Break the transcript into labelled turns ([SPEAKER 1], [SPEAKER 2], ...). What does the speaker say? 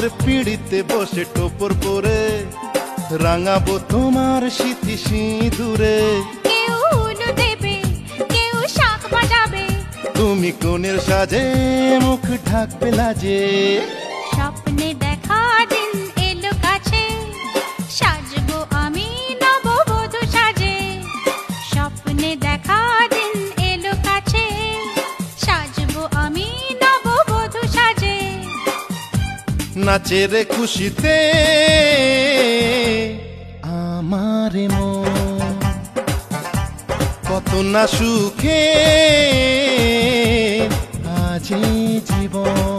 [SPEAKER 1] রঙের পিড়িতে বসে টোপর পরে রাঙাবো তোমার স্মৃতি সিঁদুরে।
[SPEAKER 2] কেউ উলু দেবে, কেউ শাঁখ বাজাবে,
[SPEAKER 1] তুমি কোণের সাজে মুখ ঢাকবে লাজে।
[SPEAKER 2] স্বপ্নে দেখা দিন এলো কাছে, সাজবো আমি নববধূ সাজে। স্বপ্নে দেখা দিন এলো কাছে, সাজবো আমি নববধূ সাজে।
[SPEAKER 1] নাচের খুশিতে আমার মন কত না সুখে আজ জীবন।